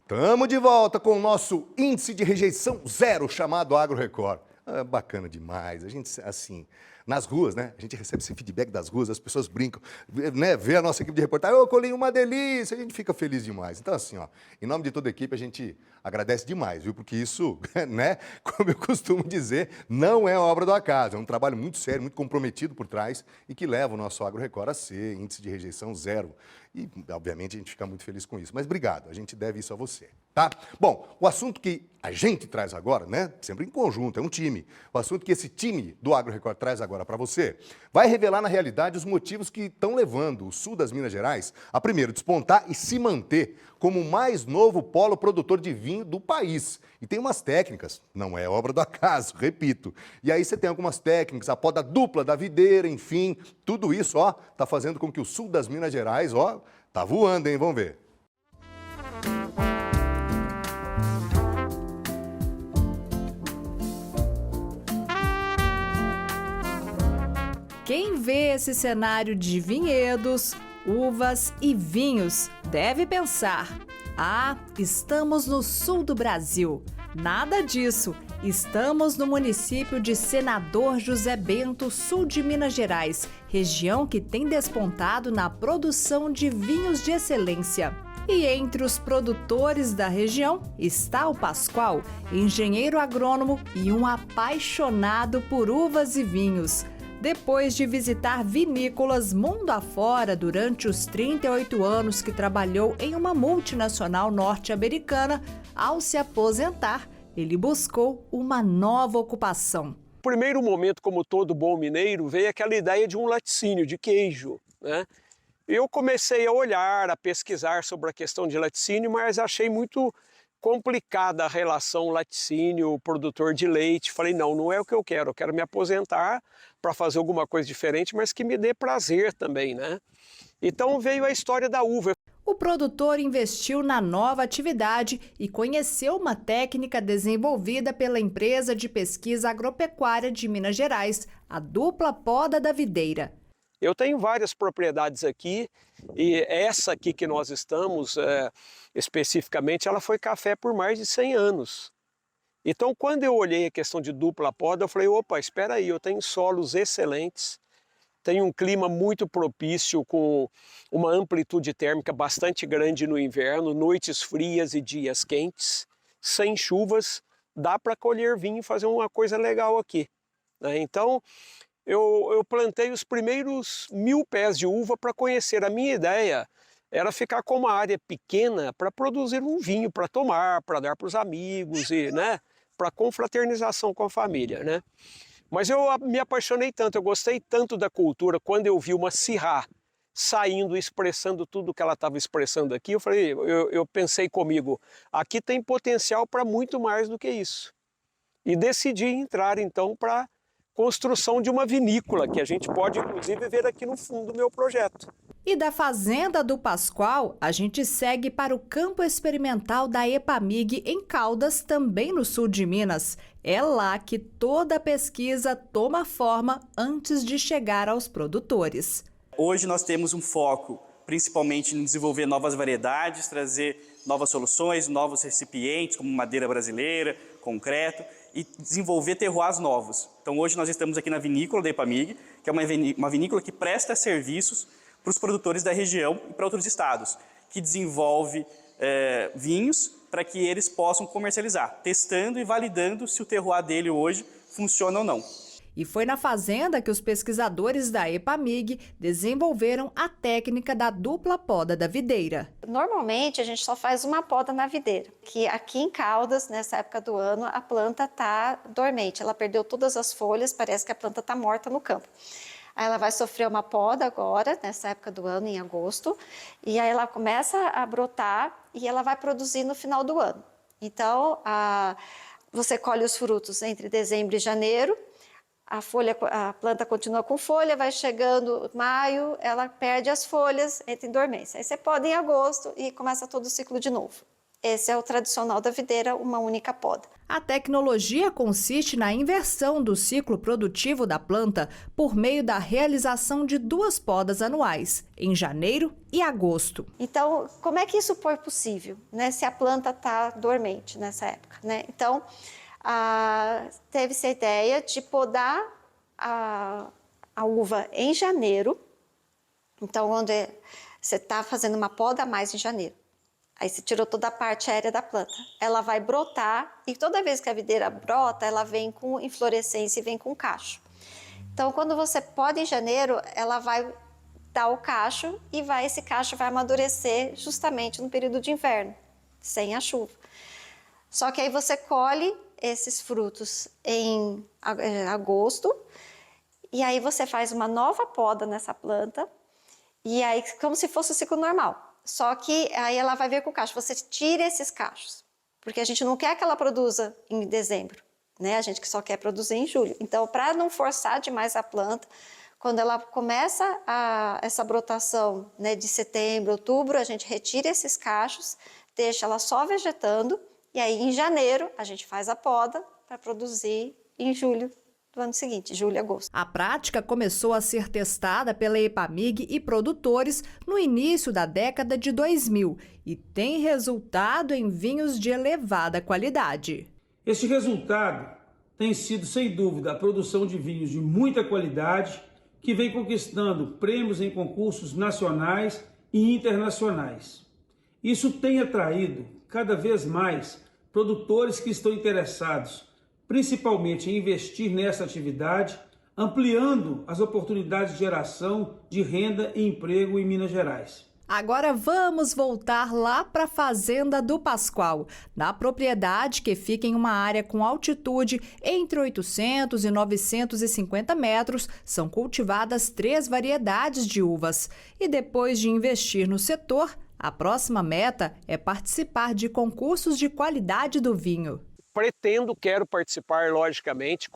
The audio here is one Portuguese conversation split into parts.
Estamos de volta com o nosso índice de rejeição zero, chamado Agro Record. Bacana demais. A gente, assim, nas ruas, né? A gente recebe esse feedback das ruas, as pessoas brincam, né? Vê a nossa equipe de reportagem, ô, Colinho, uma delícia, a gente fica feliz demais. Então, assim, ó, em nome de toda a equipe, a gente agradece demais, viu? Porque isso, né? Como eu costumo dizer, não é obra do acaso, é um trabalho muito sério, muito comprometido por trás e que leva o nosso Agro Record a ser índice de rejeição zero. E, obviamente, a gente fica muito feliz com isso. Mas obrigado, a gente deve isso a você, tá? Bom, o assunto que a gente traz agora, né? Sempre em conjunto, é um time. O assunto que esse time do Agro Record traz agora para você vai revelar, na realidade, os motivos que estão levando o sul das Minas Gerais a, primeiro, despontar e se manter como o mais novo polo produtor de vinho do país. E tem umas técnicas, não é obra do acaso, repito. E aí você tem algumas técnicas, a poda dupla da videira, enfim, tudo isso, ó, tá fazendo com que o sul das Minas Gerais, ó, tá voando, hein? Vamos ver. Quem vê esse cenário de vinhedos, uvas e vinhos deve pensar: ah, estamos no sul do Brasil. Nada disso. Estamos no município de Senador José Bento, sul de Minas Gerais, região que tem despontado na produção de vinhos de excelência. E entre os produtores da região está o Pascoal, engenheiro agrônomo e um apaixonado por uvas e vinhos. Depois de visitar vinícolas mundo afora durante os 38 anos que trabalhou em uma multinacional norte-americana, ao se aposentar, ele buscou uma nova ocupação. No primeiro momento, como todo bom mineiro, veio aquela ideia de um laticínio, de queijo, né? Eu comecei a olhar, a pesquisar sobre a questão de laticínio, mas achei muito complicada a relação laticínio-produtor de leite. Falei, não é o que eu quero me aposentar para fazer alguma coisa diferente, mas que me dê prazer também, né? Então veio a história da uva. O produtor investiu na nova atividade e conheceu uma técnica desenvolvida pela empresa de pesquisa agropecuária de Minas Gerais, a dupla poda da videira. Eu tenho várias propriedades aqui e essa aqui que nós estamos, especificamente, ela foi café por mais de 100 anos. Então, quando eu olhei a questão de dupla poda, eu falei, opa, espera aí, eu tenho solos excelentes, tenho um clima muito propício com uma amplitude térmica bastante grande no inverno, noites frias e dias quentes, sem chuvas, dá para colher vinho e fazer uma coisa legal aqui, né? Então, eu plantei os primeiros 1000 pés de uva para conhecer. A minha ideia era ficar com uma área pequena para produzir um vinho para tomar, para dar para os amigos e, né, para confraternização com a família, né? Mas eu me apaixonei tanto, eu gostei tanto da cultura, quando eu vi uma Syrah saindo, expressando tudo que ela estava expressando aqui, eu falei, eu pensei comigo, aqui tem potencial para muito mais do que isso. E decidi entrar então para construção de uma vinícola, que a gente pode inclusive ver aqui no fundo do meu projeto. E da fazenda do Pascoal, a gente segue para o campo experimental da Epamig em Caldas, também no sul de Minas. É lá que toda a pesquisa toma forma antes de chegar aos produtores. Hoje nós temos um foco principalmente em desenvolver novas variedades, trazer novas soluções, novos recipientes, como madeira brasileira, concreto, e desenvolver terroirs novos. Então hoje nós estamos aqui na vinícola da Epamig, que é uma vinícola que presta serviços para os produtores da região e para outros estados, que desenvolve vinhos para que eles possam comercializar, testando e validando se o terroir dele hoje funciona ou não. E foi na fazenda que os pesquisadores da Epamig desenvolveram a técnica da dupla poda da videira. Normalmente a gente só faz uma poda na videira, que aqui em Caldas, nessa época do ano, a planta está dormente, ela perdeu todas as folhas, parece que a planta está morta no campo. Aí ela vai sofrer uma poda agora, nessa época do ano, em agosto, e aí ela começa a brotar e ela vai produzir no final do ano. Então, você colhe os frutos entre dezembro e janeiro, a planta continua com folha, vai chegando maio, ela perde as folhas, entra em dormência. Aí você poda em agosto e começa todo o ciclo de novo. esse é o tradicional da videira, uma única poda. A tecnologia consiste na inversão do ciclo produtivo da planta por meio da realização de 2 podas anuais, em janeiro e agosto. Então, como é que isso foi possível, né, se a planta está dormente nessa época, né? Então, teve-se a ideia de podar a uva em janeiro. Então, quando você está fazendo uma poda a mais em janeiro, aí você tirou toda a parte aérea da planta, ela vai brotar e toda vez que a videira brota, ela vem com inflorescência e vem com cacho. Então, quando você poda em janeiro, ela vai dar o cacho e esse cacho vai amadurecer justamente no período de inverno, sem a chuva. Só que aí você colhe esses frutos em agosto e aí você faz uma nova poda nessa planta e aí como se fosse o ciclo normal. Só que aí ela vai vir com o cacho. Você tira esses cachos, porque a gente não quer que ela produza em dezembro, né? A gente só quer produzir em julho. Então, para não forçar demais a planta, quando ela começa essa brotação, né, de setembro, outubro, a gente retira esses cachos, deixa ela só vegetando e aí em janeiro a gente faz a poda para produzir em julho do ano seguinte, julho e agosto. A prática começou a ser testada pela EPAMIG e produtores no início da década de 2000 e tem resultado em vinhos de elevada qualidade. Este resultado tem sido, sem dúvida, a produção de vinhos de muita qualidade que vem conquistando prêmios em concursos nacionais e internacionais. Isso tem atraído cada vez mais produtores que estão interessados principalmente em investir nessa atividade, ampliando as oportunidades de geração de renda e emprego em Minas Gerais. Agora vamos voltar lá para a Fazenda do Pascoal, na propriedade que fica em uma área com altitude entre 800 e 950 metros, são cultivadas 3 variedades de uvas. E depois de investir no setor, a próxima meta é participar de concursos de qualidade do vinho. Quero participar, logicamente,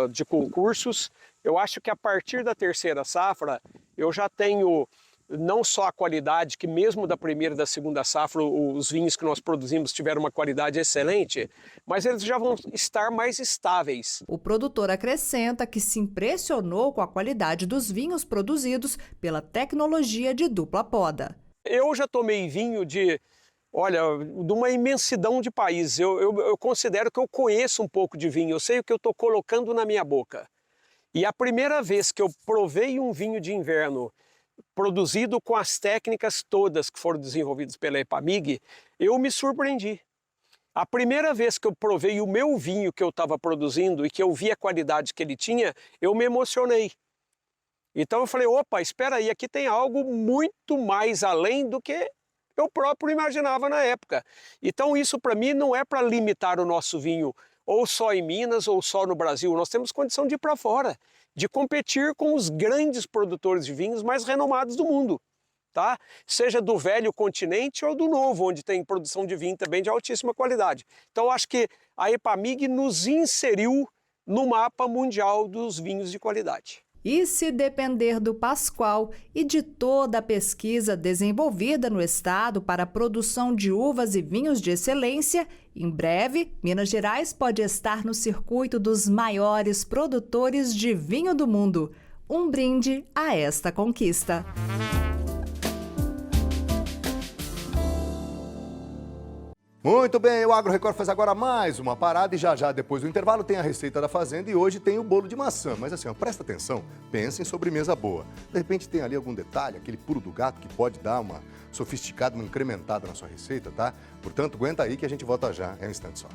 de concursos. Eu acho que a partir da 3ª safra, eu já tenho não só a qualidade, que mesmo da 1ª e da 2ª safra, os vinhos que nós produzimos tiveram uma qualidade excelente, mas eles já vão estar mais estáveis. O produtor acrescenta que se impressionou com a qualidade dos vinhos produzidos pela tecnologia de dupla poda. Eu já tomei vinho de uma imensidão de países. Eu considero que eu conheço um pouco de vinho, eu sei o que eu estou colocando na minha boca. E a primeira vez que eu provei um vinho de inverno produzido com as técnicas todas que foram desenvolvidas pela EPAMIG, eu me surpreendi. A primeira vez que eu provei o meu vinho que eu estava produzindo e que eu vi a qualidade que ele tinha, eu me emocionei. Então eu falei, opa, espera aí, aqui tem algo muito mais além do que eu próprio imaginava na época. Então isso para mim não é para limitar o nosso vinho ou só em Minas ou só no Brasil. Nós temos condição de ir para fora, de competir com os grandes produtores de vinhos mais renomados do mundo, tá? Seja do velho continente ou do novo, onde tem produção de vinho também de altíssima qualidade. Então eu acho que a EPAMIG nos inseriu no mapa mundial dos vinhos de qualidade. E se depender do Pascoal e de toda a pesquisa desenvolvida no estado para a produção de uvas e vinhos de excelência, em breve, Minas Gerais pode estar no circuito dos maiores produtores de vinho do mundo. Um brinde a esta conquista. Muito bem, o Agro Record faz agora mais uma parada e já depois do intervalo tem a receita da fazenda e hoje tem o bolo de maçã. Mas assim, ó, presta atenção, pensa em sobremesa boa. De repente tem ali algum detalhe, aquele pulo do gato que pode dar uma sofisticada, uma incrementada na sua receita, tá? Portanto, aguenta aí que a gente volta já, é um instante só.